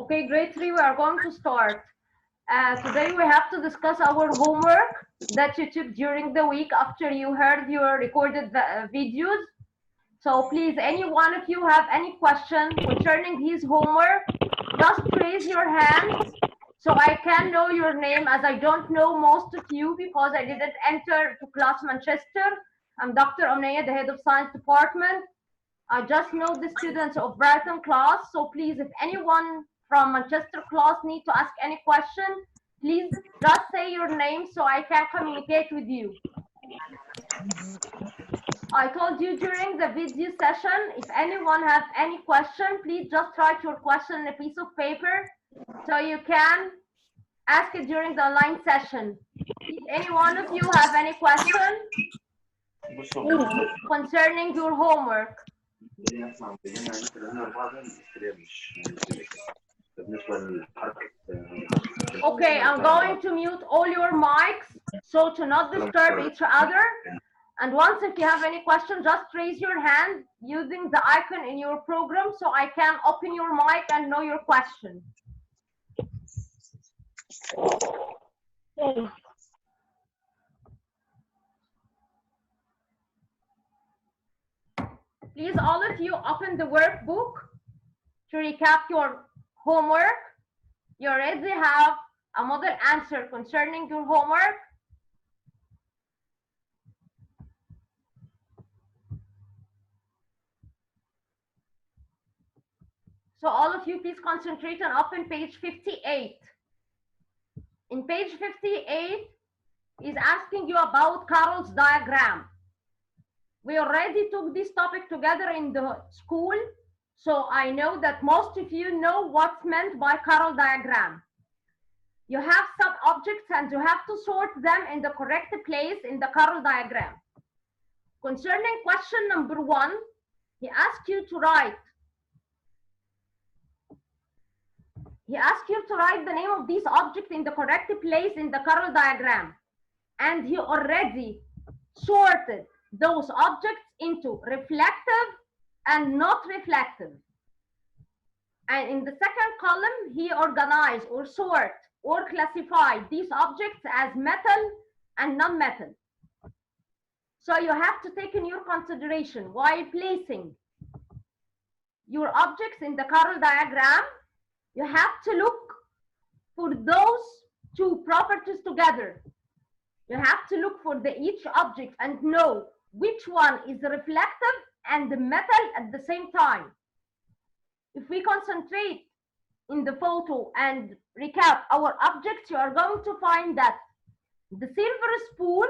Okay, grade 3, we are going to start. Today we have to discuss our homework that you took during the week after you heard your recorded videos. So please, any one of you have any question concerning his homework, just raise your hands so I can know your name, as I don't know most of you because I didn't enter to class Manchester. I'm Dr. Omnaya, the head of science department. I just know the students of Brighton class, so please, if anyone from Manchester class need to ask any question, please just say your name so I can communicate with you. I told you during the video session, if anyone has any question, please just write your question on a piece of paper so you can ask it during the online session. If any one of you have any question concerning your homework. Okay, I'm going to mute all your mics so to not disturb each other. And once if you have any question, just raise your hand using the icon in your program so I can open your mic and know your question. Please, all of you, open the workbook to recap your homework. You already have a model answer concerning your homework. So all of you, please concentrate and open page 58. In page 58 is asking you about Carroll's diagram. We already took this topic together in the school, so I know that most of you know what's meant by Carroll diagram. You have some objects and you have to sort them in the correct place in the Carroll diagram. Concerning question number 1, he asked you to write the name of these objects in the correct place in the Carroll diagram. And he already sorted those objects into reflective and not reflective. And in the second column, he organized or sort or classified these objects as metal and non-metal. So you have to take in your consideration while placing your objects in the Carroll diagram, you have to look for those two properties together. You have to look for each object and know which one is reflective and metal at the same time. If we concentrate in the photo and recap our objects, you are going to find that the silver spoon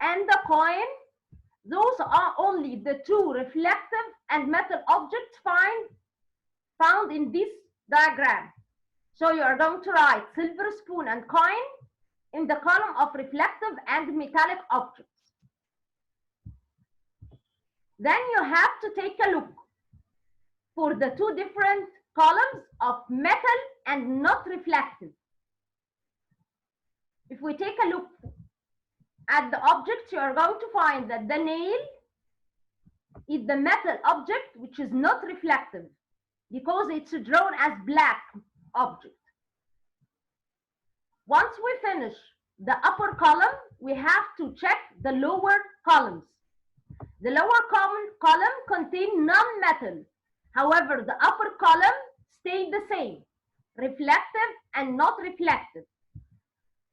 and the coin, those are only the two reflective and metal objects found in this diagram. So you are going to write silver spoon and coin in the column of reflective and metallic objects. Then you have to take a look for the two different columns of metal and not reflective. If we take a look at the objects, you are going to find that the nail is the metal object which is not reflective because it's drawn as black object. Once we finish the upper column, we have to check the lower columns. The lower column contains non-metal. However, the upper column stayed the same, reflective and not reflective.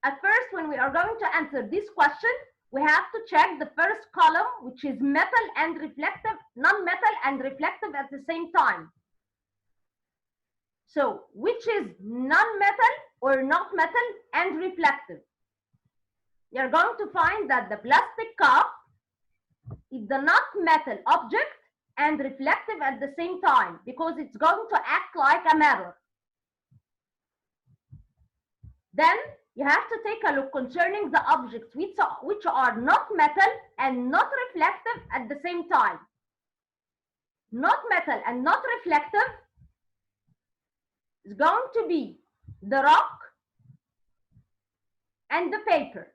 At first, when we are going to answer this question, we have to check the first column, which is metal and reflective, non-metal and reflective at the same time. So, which is non-metal or not metal and reflective? You're going to find that the plastic cup is the not metal object and reflective at the same time because it's going to act like a mirror. Then you have to take a look concerning the objects which are not metal and not reflective at the same time. Not metal and not reflective is going to be the rock and the paper.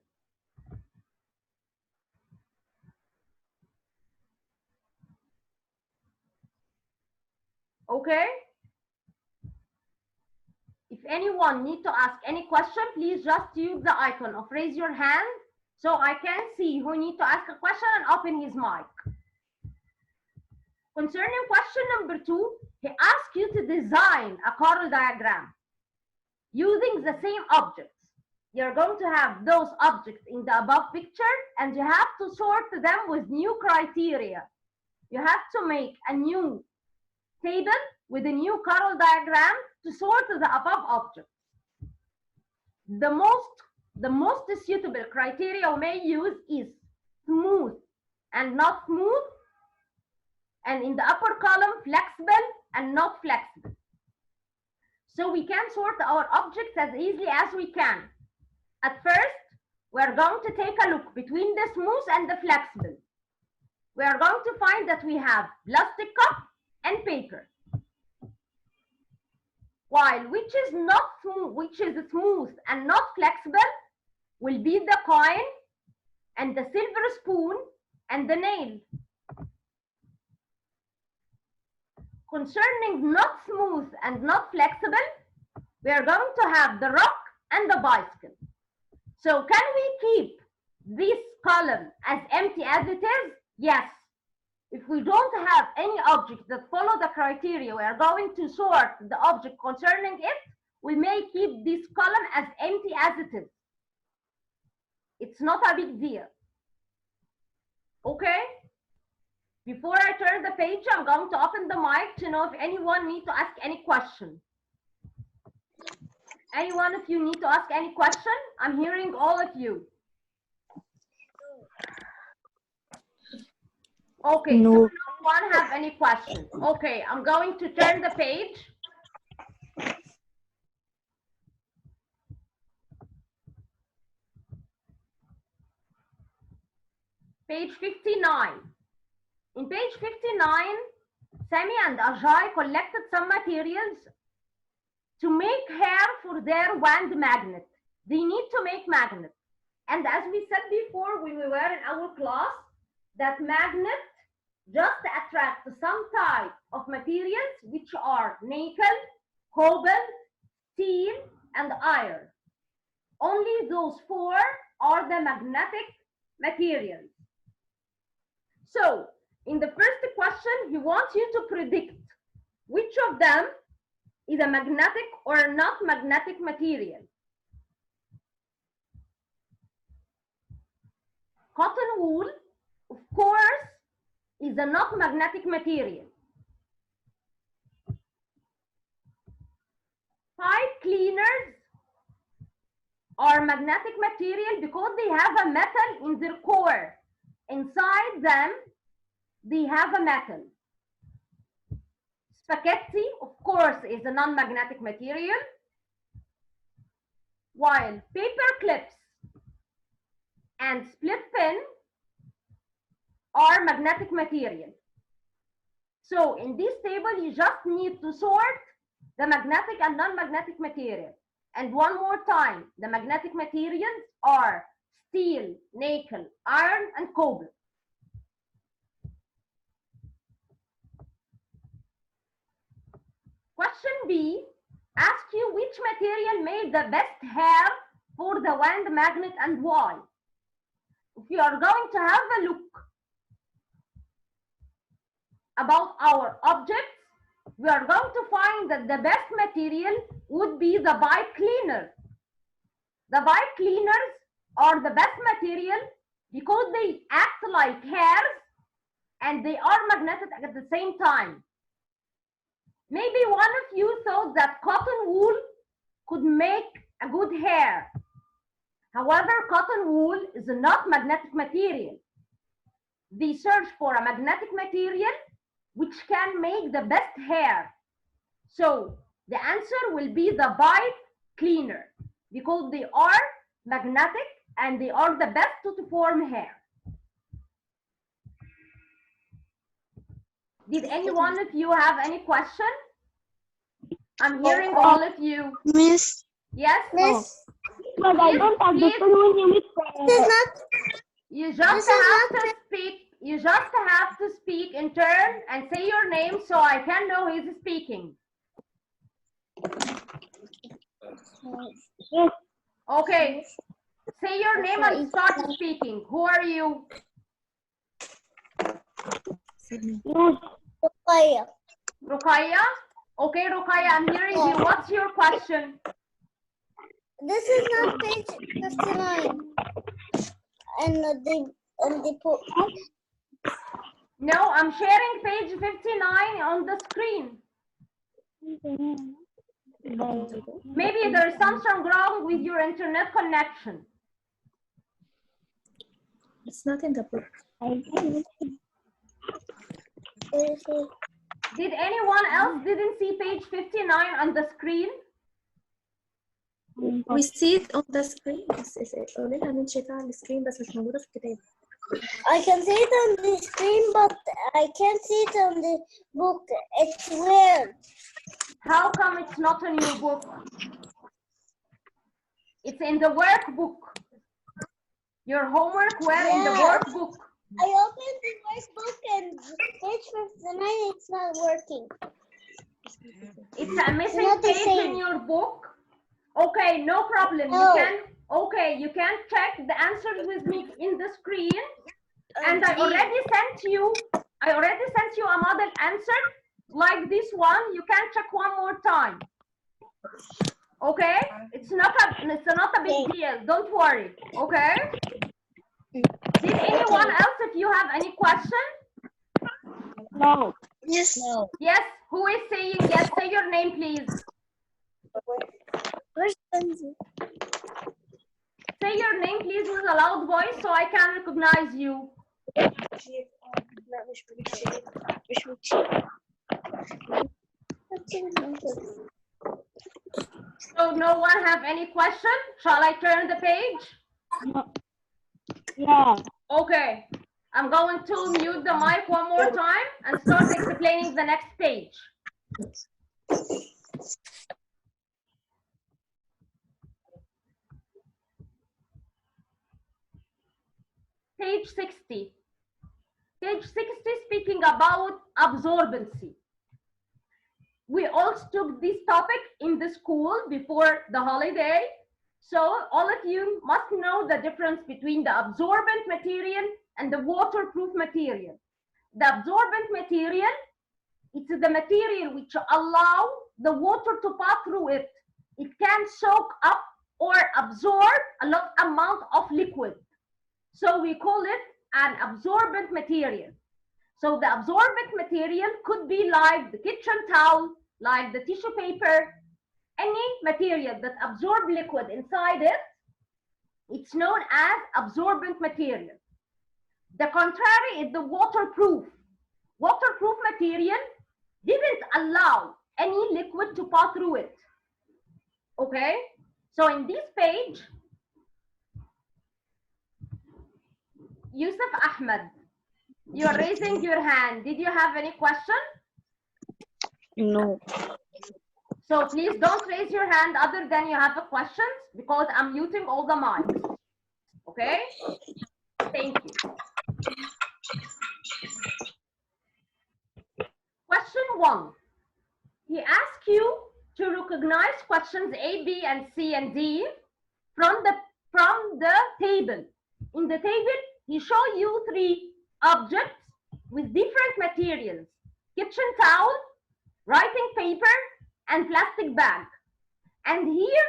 Okay? If anyone needs to ask any question, please just use the icon of raise your hand so I can see who needs to ask a question and open his mic. Concerning question number 2, he asks you to design a Carl diagram using the same objects. You're going to have those objects in the above picture and you have to sort them with new criteria. You have to make a new table with a new Carl diagram to sort the above objects. The most suitable criteria we may use is smooth and not smooth, and in the upper column flexible and not flexible. So we can sort our objects as easily as we can. At first, we're going to take a look between the smooth and the flexible. We are going to find that we have plastic cup and paper. While which is smooth and not flexible will be the coin and the silver spoon and the nail. Concerning not smooth and not flexible, we are going to have the rock and the bicycle. So can we keep this column as empty as it is? Yes. If we don't have any object that follow the criteria, we are going to sort the object concerning it, we may keep this column as empty as it is. It's not a big deal. Okay? Before I turn the page, I'm going to open the mic to know if anyone needs to ask any question. Anyone, if you need to ask any question, I'm hearing all of you. Okay, no. So no one have any questions. Okay, I'm going to turn the page. Page 59. In page 59, Sami and Ajay collected some materials to make hair for their wand magnet. They need to make magnet. And as we said before when we were in our class, that magnet just attracts some type of materials which are nickel, cobalt, steel, and iron. Only those 4 are the magnetic materials. So, in the first question, he wants you to predict which of them is a magnetic or not magnetic material. Cotton wool, of course, is a not magnetic material. Pipe cleaners are magnetic material because they have a metal in their core. Inside them, they have a metal. Spaghetti, of course, is a non-magnetic material, while paper clips and split pin are magnetic material. So in this table, you just need to sort the magnetic and non-magnetic material. And one more time, the magnetic materials are steel, nickel, iron, and cobalt. Question B asks you which material made the best hair for the wand magnet and why. If you are going to have a look about our objects, we are going to find that the best material would be the pipe cleaner. The pipe cleaners are the best material because they act like hairs and they are magnetic at the same time. Maybe one of you thought that cotton wool could make a good hair. However, cotton wool is not magnetic material. They search for a magnetic material which can make the best hair. So the answer will be the pipe cleaner because they are magnetic and they are the best to form hair. Did any one of you have any question? I'm hearing all of you. Miss. Yes? Miss. But I don't understand when you miss. You just have to speak. You just have to speak in turn and say your name so I can know who's speaking. Yes. Okay. Say your name and start speaking. Who are you? Yes. Rukaya? Okay, Rukaya, I'm hearing you. What's your question? This is not page 59. And the book. No, I'm sharing page 59 on the screen. Maybe there is something wrong with your internet connection. It's not in the book. Did anyone else didn't see page 59 on the screen? We see it on the screen. قوليلها نمشي على السكرين بس مش موجودة في الكتاب. I can see it on the screen, but I can't see it on the book. It's weird. How come it's not in your book? It's in the workbook. Your homework were in the Yeah. workbook. I opened the workbook and page 59, it's not working. It's a missing not the page same. in your book. Okay, no problem. No. You can check the answers with me in the screen. And I already sent you a model answer like this one. You can check one more time. Okay? It's not a big deal. Don't worry. Okay? Did anyone else, if you have any question? No. Yes. No. Yes, who is saying yes? Say your name, please. Say your name, please, with a loud voice so I can recognize you. So no one have any question? Shall I turn the page? Yeah. Okay. I'm going to mute the mic one more time and start explaining the next page. Page 60. Page 60 speaking about absorbency. We also took this topic in the school before the holiday. So all of you must know the difference between the absorbent material and the waterproof material. The absorbent material, it's the material which allow the water to pass through it. It can soak up or absorb a lot amount of liquid. So we call it an absorbent material. So the absorbent material could be like the kitchen towel, like the tissue paper, any material that absorb liquid inside it, it's known as absorbent material. The contrary is the waterproof. Waterproof material didn't allow any liquid to pass through it. Okay, so in this page, Yusuf Ahmed, you're raising your hand. Did you have any question? No. So please don't raise your hand other than you have a question because I'm muting all the mics. Okay? Thank you. Question 1. He asks you to recognize questions A, B, and C, and D from the table. In the table, he shows you 3 objects with different materials: kitchen towel, writing paper, and plastic bag. And here,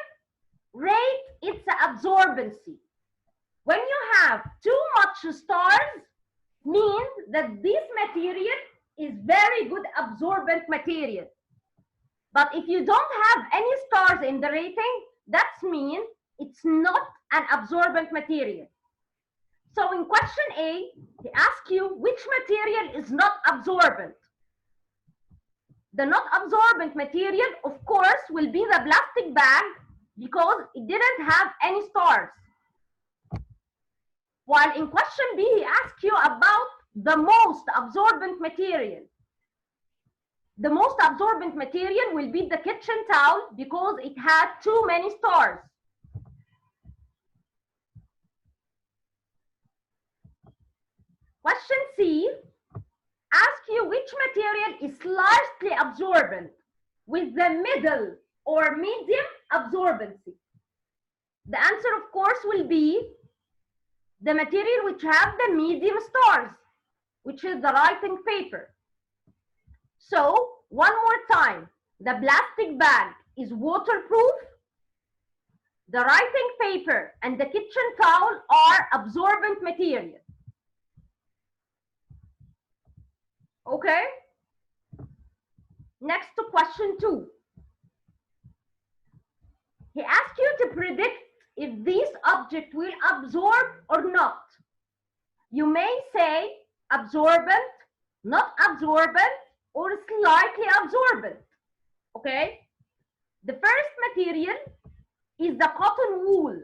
rate its absorbency. When you have too much stars, means that this material is very good absorbent material. But if you don't have any stars in the rating, that means it's not an absorbent material. So in question A, he asks you which material is not absorbent. The not absorbent material, of course, will be the plastic bag because it didn't have any stars. While in question B, he asks you about the most absorbent material. The most absorbent material will be the kitchen towel because it had too many stars. Question C asks you which material is slightly absorbent with the middle or medium absorbency? The answer, of course, will be the material which have the medium stars, which is the writing paper. So, one more time, the plastic bag is waterproof. The writing paper and the kitchen towel are absorbent material. Okay? Next to question 2. He asked you to predict if this object will absorb or not. You may say absorbent, not absorbent, or slightly absorbent. Okay? The first material is the cotton wool.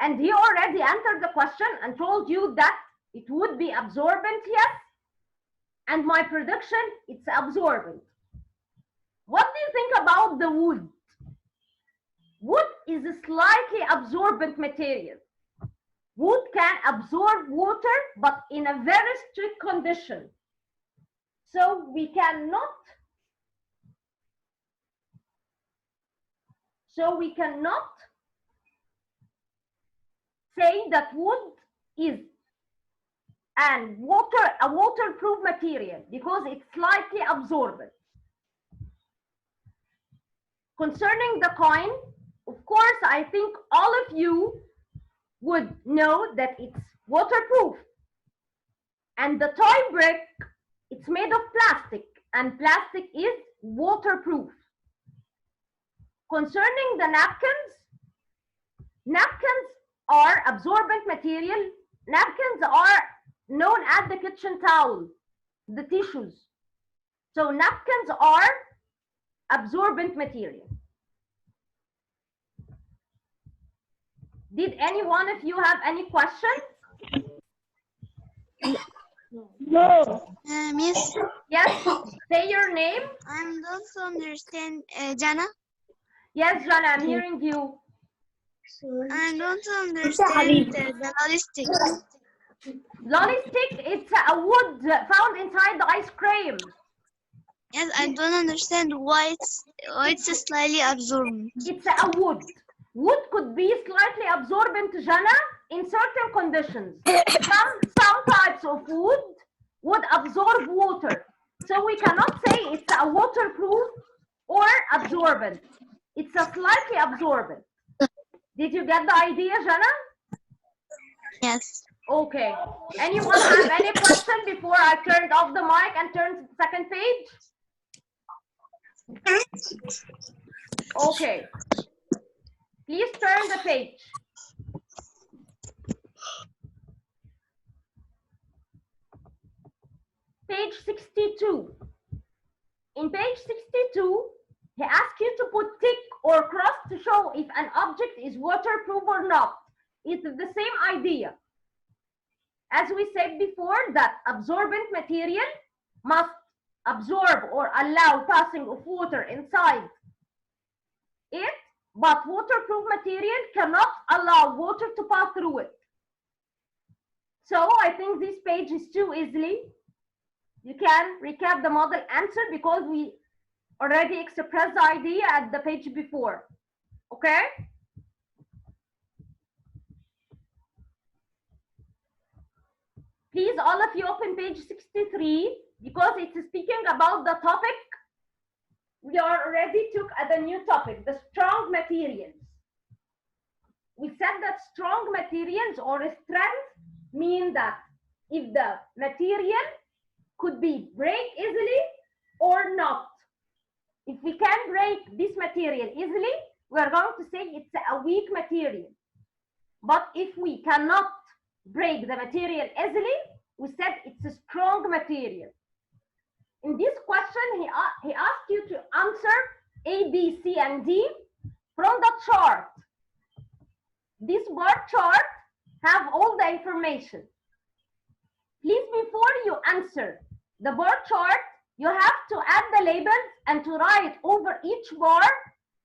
And he already answered the question and told you that it would be absorbent, yes. And my prediction, it's absorbent. What do you think about the wood? Wood is a slightly absorbent material. Wood can absorb water, but in a very strict condition. So we cannot say that wood is a waterproof material because it's slightly absorbent. Concerning the coin, of course, I think all of you would know that it's waterproof. And the toy brick, it's made of plastic, and plastic is waterproof. Concerning the napkins, napkins are absorbent material. Napkins are known as the kitchen towel, the tissues. So napkins are absorbent material. Did any one of you have any questions? No. Miss, Yes, say your name. I don't understand, Jana. Yes, Jana, I'm hearing you. I don't understand the logistics. Lolly stick, it's a wood found inside the ice cream. Yes, I don't understand why it's slightly absorbent. It's a wood. Wood could be slightly absorbent, Jana, in certain conditions. Some types of wood would absorb water. So we cannot say it's a waterproof or absorbent. It's a slightly absorbent. Did you get the idea, Jana? Yes. Okay. Anyone have any question before I turned off the mic and turned to the second page? Okay. Please turn the page. Page 62. In page 62, he asks you to put tick or cross to show if an object is waterproof or not. It's the same idea. As we said before, that absorbent material must absorb or allow passing of water inside it, but waterproof material cannot allow water to pass through it. So I think this page is too easily. You can recap the model answer because we already expressed the idea at the page before. Okay? Please, all of you open page 63 because it's speaking about the topic we already took as a new topic, the strong materials. We said that strong materials or strength mean that if the material could be break easily or not. If we can break this material easily, we are going to say it's a weak material. But if we cannot break the material easily, we said it's a strong material. In this question, he asked you to answer A, B, C, and D from the chart. This bar chart have all the information. Please, before you answer the bar chart, you have to add the labels and to write over each bar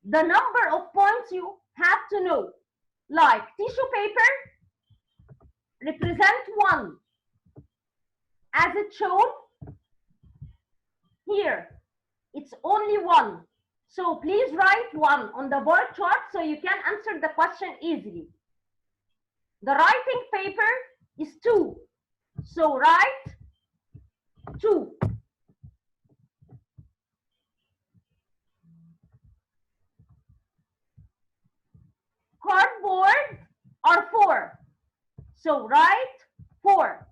the number of points you have to know. Like tissue paper represent 1. As it's shown here, it's only 1. So please write 1 on the bar chart so you can answer the question easily. The writing paper is 2. So write 2. Cardboard are 4. So write 4.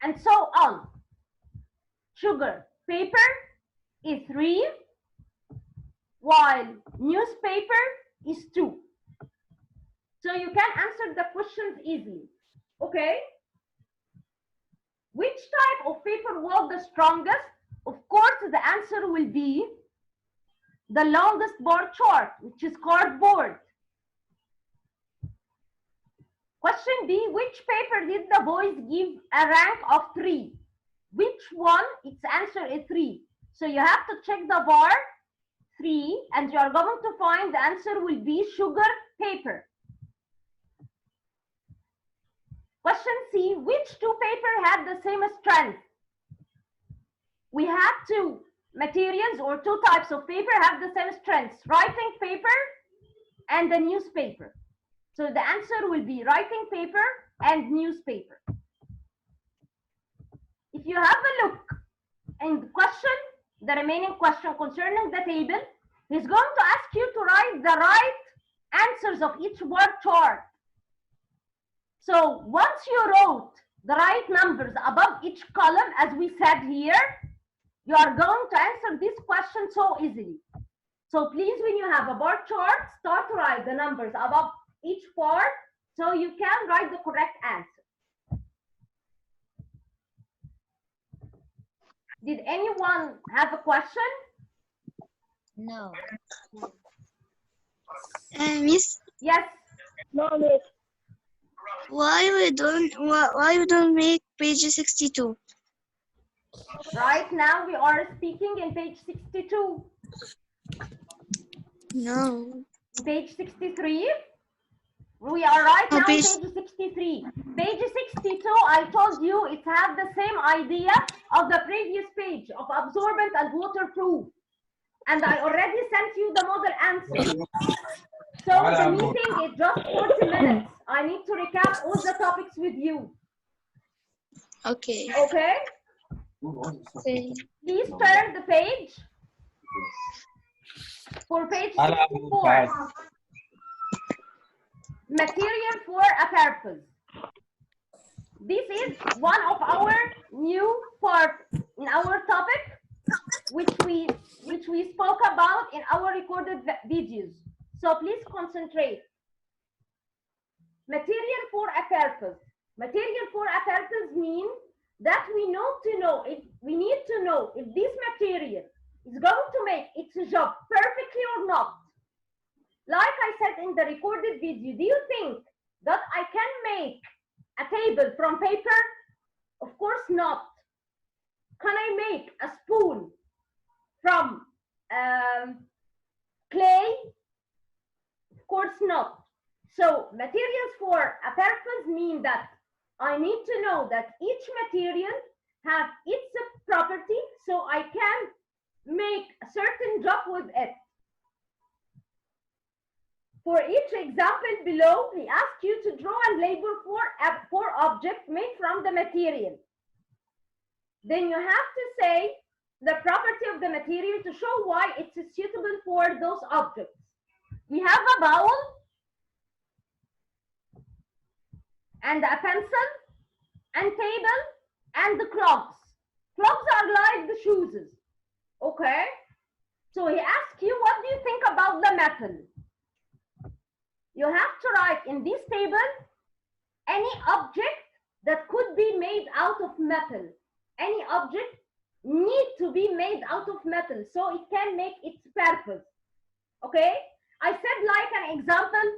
And so on. Sugar paper is 3, while newspaper is 2. So you can answer the questions easily. Okay? Which type of paper was the strongest? Of course, the answer will be the longest bar chart, which is cardboard. Question B, which paper did the boys give a rank of 3? Which one? Its answer is 3. So you have to check the bar 3 and you are going to find the answer will be sugar paper. Question C, which two paper had the same strength? We have two materials or two types of paper have the same strengths, writing paper and the newspaper. So the answer will be writing paper and newspaper. If you have a look in the question, the remaining question concerning the table, he's going to ask you to write the right answers of each bar chart. So once you wrote the right numbers above each column, as we said here, you are going to answer this question so easily. So please, when you have a bar chart, start to write the numbers above each part so you can write the correct answer. Did anyone have a question? No. Miss, Yes. No, miss. why we don't make page 62? Right now we are speaking in page 62. No. Page 63. We are right now page- page 63. Page 62, I told you it has the same idea of the previous page of absorbent and waterproof. And I already sent you the model answer. So the meeting is just 40 minutes. I need to recap all the topics with you. Okay. Okay? Okay. Please turn the page for page 64. Material for a purpose. This is one of our new parts in our topic, which we spoke about in our recorded videos. So please concentrate. Material for a purpose. Material for a purpose means that we need to know if this material is going to make its job perfectly or not. Like I said in the recorded video, do you think that I can make a table from paper? Of course not. Can I make a spoon from clay? Of course not. So materials for a purpose mean that I need to know that each material has its property so I can make a certain job with it. For each example below, we ask you to draw and label four objects made from the material. Then you have to say the property of the material to show why it's suitable for those objects. We have a bowl and a pencil and table and the clogs. Clogs are like the shoes. Okay? So he asks you, what do you think about the metal? You have to write in this table any object that could be made out of metal. Any object needs to be made out of metal so it can make its purpose. Okay? I said like an example,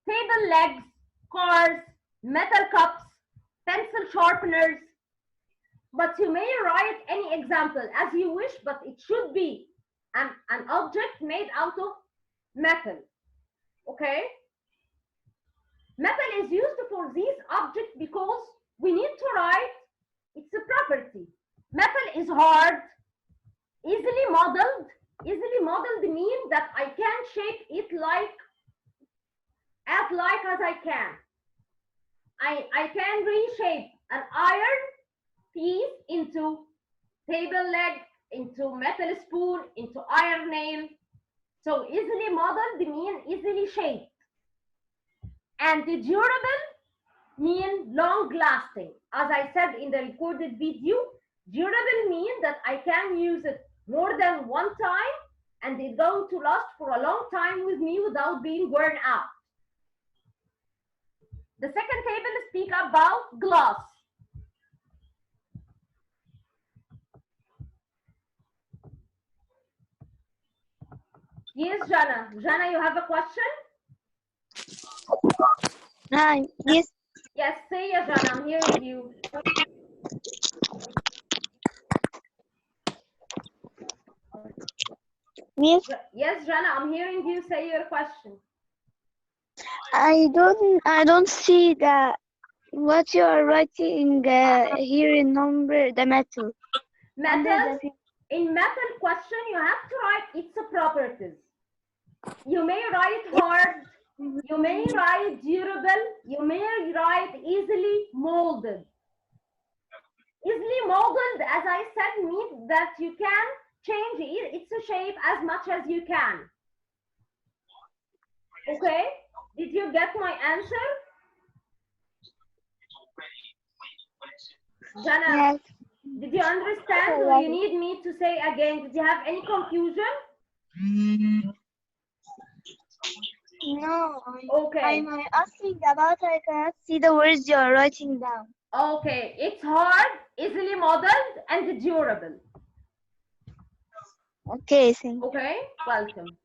table legs, cars, metal cups, pencil sharpeners. But you may write any example as you wish, but it should be an object made out of metal. Okay? Metal is used for these objects because we need to write its property. Metal is hard, easily molded, Easily modeled means that I can shape it as I can. I can reshape an iron piece into table leg, into metal spoon, into iron nail. So easily modeled mean easily shaped. And the durable mean long lasting. As I said in the recorded video, durable means that I can use it more than one time and it's going to last for a long time with me without being worn out. The second table speaks about glass. Yes, Jana. Jana, you have a question? Yes. Yes, say yes, Jana. I'm hearing you. Yes. Yes, Jana, I'm hearing you. Say your question. I don't see what you are writing here in number the metal. Metal. In metal question, you have to write its properties. You may write hard, you may write durable, you may write easily molded. Easily molded, as I said, means that you can change its shape as much as you can. Okay? Did you get my answer? Jana, Yes. did you understand or you need me to say again? Did you have any confusion? No. Okay. I'm asking about I cannot see the words you are writing down. Okay, it's hard, easily modeled, and durable. Okay, thank you. Okay, welcome.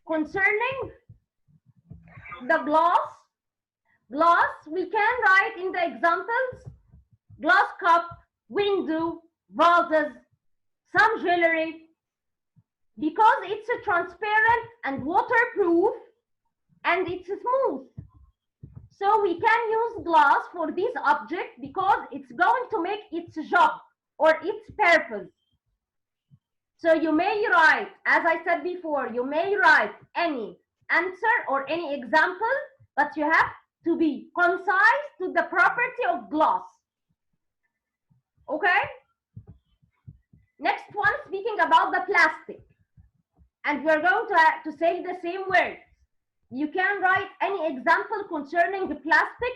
Concerning the glass, we can write in the examples, glass cup, window, vases, some jewelry, because it's a transparent and waterproof, and it's smooth. So we can use glass for this object because it's going to make its job or its purpose. So you may write, as I said before, you may write any answer or any example, but you have to be concise to the property of glass. Okay? Next one, speaking about the plastic. And we're going to say the same words. You can write any example concerning the plastic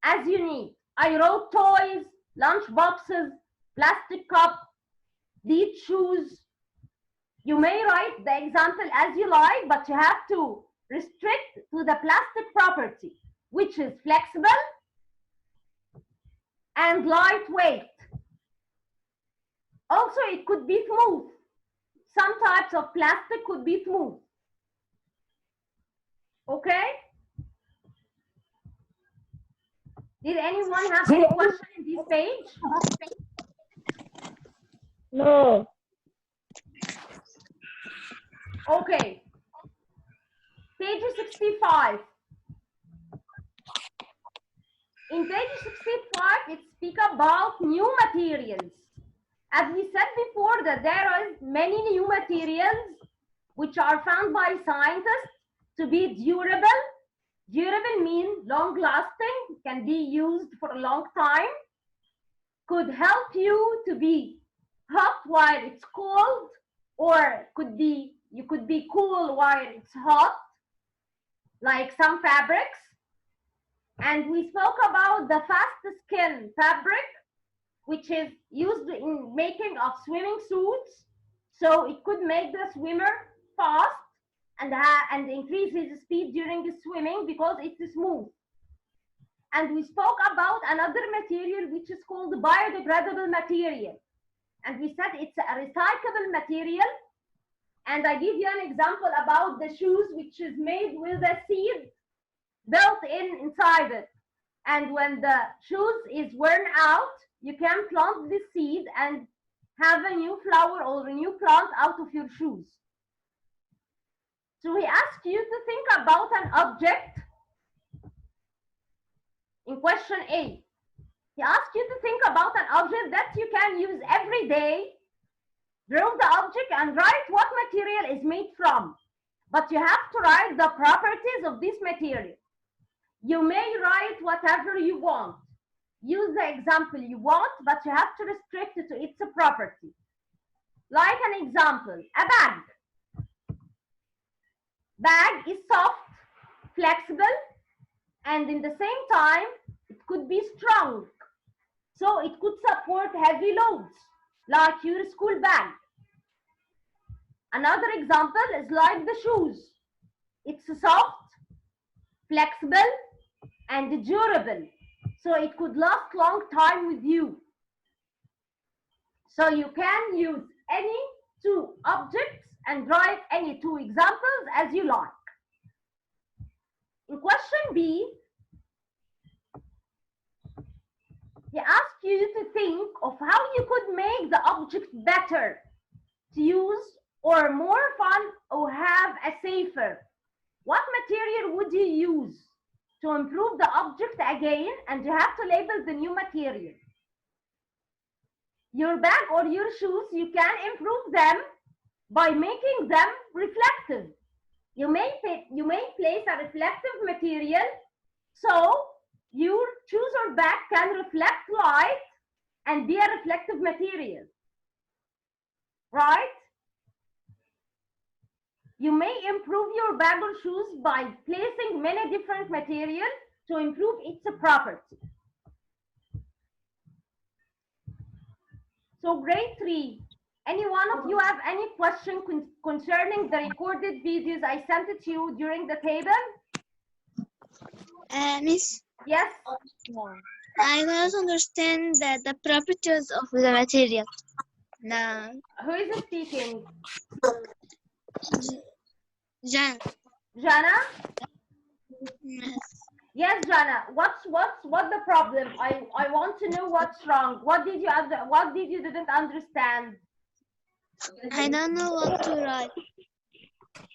as you need. I wrote toys, lunch boxes, plastic cup, these shoes. You may write the example as you like, but you have to restrict to the plastic property, which is flexible and lightweight. Also, it could be smooth. Some types of plastic could be smooth. Okay? Did anyone have any question in this page? No. Okay. Page 65. In page 65, it speaks about new materials. As we said before, that there are many new materials which are found by scientists to be durable. Durable means long-lasting, can be used for a long time, could help you to be hot while it's cold, or you could be cool while it's hot, like some fabrics. And we spoke about the fast skin fabric, which is used in making of swimming suits. So it could make the swimmer fast and increase his speed during the swimming because it's smooth. And we spoke about another material which is called biodegradable material. And we said it's a recyclable material. And I give you an example about the shoes, which is made with a seed built inside it. And when the shoes is worn out, you can plant the seed and have a new flower or a new plant out of your shoes. So we ask you to think about an object in question A. He asked you to think about an object that you can use every day Draw the object and write what material is made from. But you have to write the properties of this material. You may write whatever you want. Use the example you want, but you have to restrict it to its property. Like an example, a bag. Bag is soft, flexible, and in the same time, it could be strong. So it could support heavy loads, like your school bag. Another example is like the shoes. It's soft, flexible, and durable. So it could last long time with you. So you can use any two objects and write any two examples as you like. In question B, he asked you to think of how you could make the object better to use or more fun or have a safer. What material would you use to improve the object again? And you have to label the new material. Your bag or your shoes, you can improve them by making them reflective. You may place a reflective material so your shoes or bag can reflect light and be a reflective material, right? You may improve your bag or shoes by placing many different materials to improve its property. So grade 3, any one of you have any question concerning the recorded videos I sent it to you during the table? Miss, Yes? I don't understand the properties of the material. No. Who is speaking? Jan. Jana? Yes. Yes, Jana. What's the problem? I want to know what's wrong. What did you didn't understand? I don't know what to write.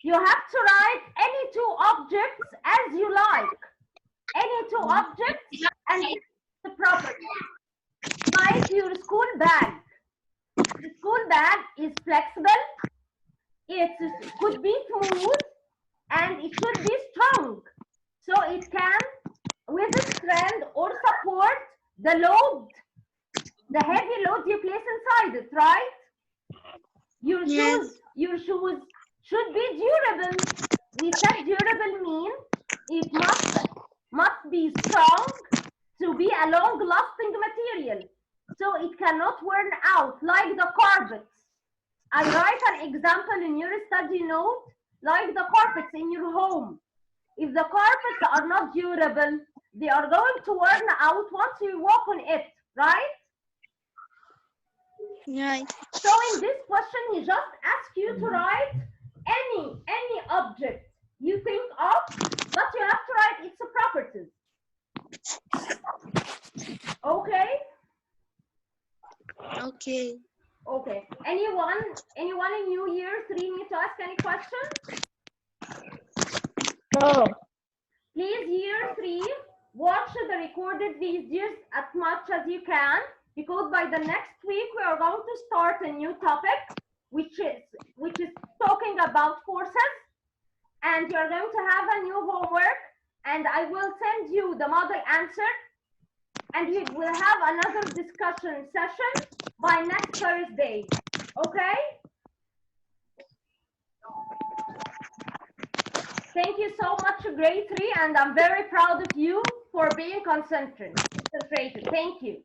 You have to write any two objects as you like. Any two objects and the property. Like your school bag. The school bag is flexible. It could be smooth and it should be strong. So it can withstand or support the load, the heavy load you place inside it, right? Your shoes should be durable. We said durable means it must be strong to be a long-lasting material. So it cannot wear out like the carpets. I write an example in your study note, like the carpets in your home. If the carpets are not durable, they are going to wear out once you walk on it, right? Right. So in this question, he just asks you to write any object you think of, but you have to write its properties. Okay? Okay. Okay. Anyone in new year 3 need to ask any question? No. Please, year 3, watch the recorded videos as much as you can, because by the next week we are going to start a new topic, which is talking about forces, and you're going to have a new homework, and I will send you the model answer, and we will have another discussion session by next Thursday. Okay? Thank you so much, grade 3, and I'm very proud of you for being concentrated. Thank you.